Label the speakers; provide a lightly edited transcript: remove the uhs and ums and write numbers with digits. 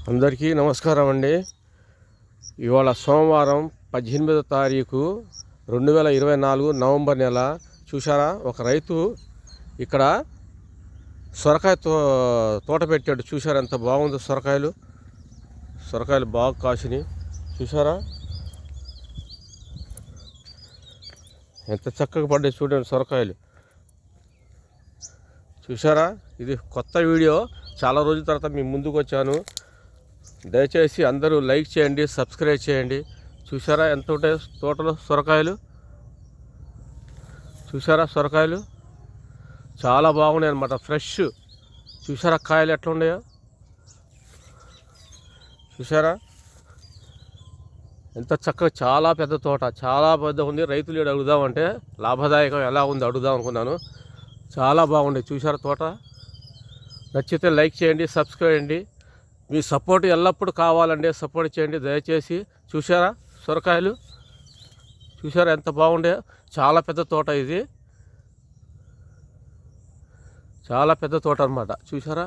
Speaker 1: అందరికీ నమస్కారం అండి. ఇవాళ సోమవారం 18వ తారీఖు 2024 నవంబర్ నెల. చూసారా, ఒక రైతు ఇక్కడ సొరకాయ తోట పెట్టాడు. చూసారా ఎంత బాగుందో, సొరకాయలు బాగా కాసినాయి. చూసారా ఎంత చక్కగా పడ్డాయి, చూడండి సొరకాయలు. చూసారా, ఇది కొత్త వీడియో, చాలా రోజుల తర్వాత మీ ముందుకు వచ్చాను. దయచేసి అందరూ లైక్ చేయండి, సబ్స్క్రైబ్ చేయండి. చూసారా ఎంత ఉంటాయి తోటలో సొరకాయలు. చూసారా సొరకాయలు చాలా బాగున్నాయి అన్నమాట, ఫ్రెష్. చూసారా కాయలు ఎట్లా ఉన్నాయో. చూసారా ఎంత చక్కగా, చాలా పెద్ద తోట, చాలా పెద్ద ఉంది. రైతులు అడుగుదామంటే లాభదాయకం ఎలా ఉంది అడుగుదాం అనుకున్నాను. చాలా బాగుంది. చూసారా తోట. నచ్చితే లైక్ చేయండి, సబ్స్క్రైబ్ చేయండి. మీ సపోర్ట్ ఎల్లప్పుడూ కావాలండి, సపోర్ట్ చేయండి దయచేసి. చూసారా సొరకాయలు, చూసారా ఎంత బాగుండే. చాలా పెద్ద తోట ఇది, చాలా పెద్ద తోట అన్నమాట. చూసారా.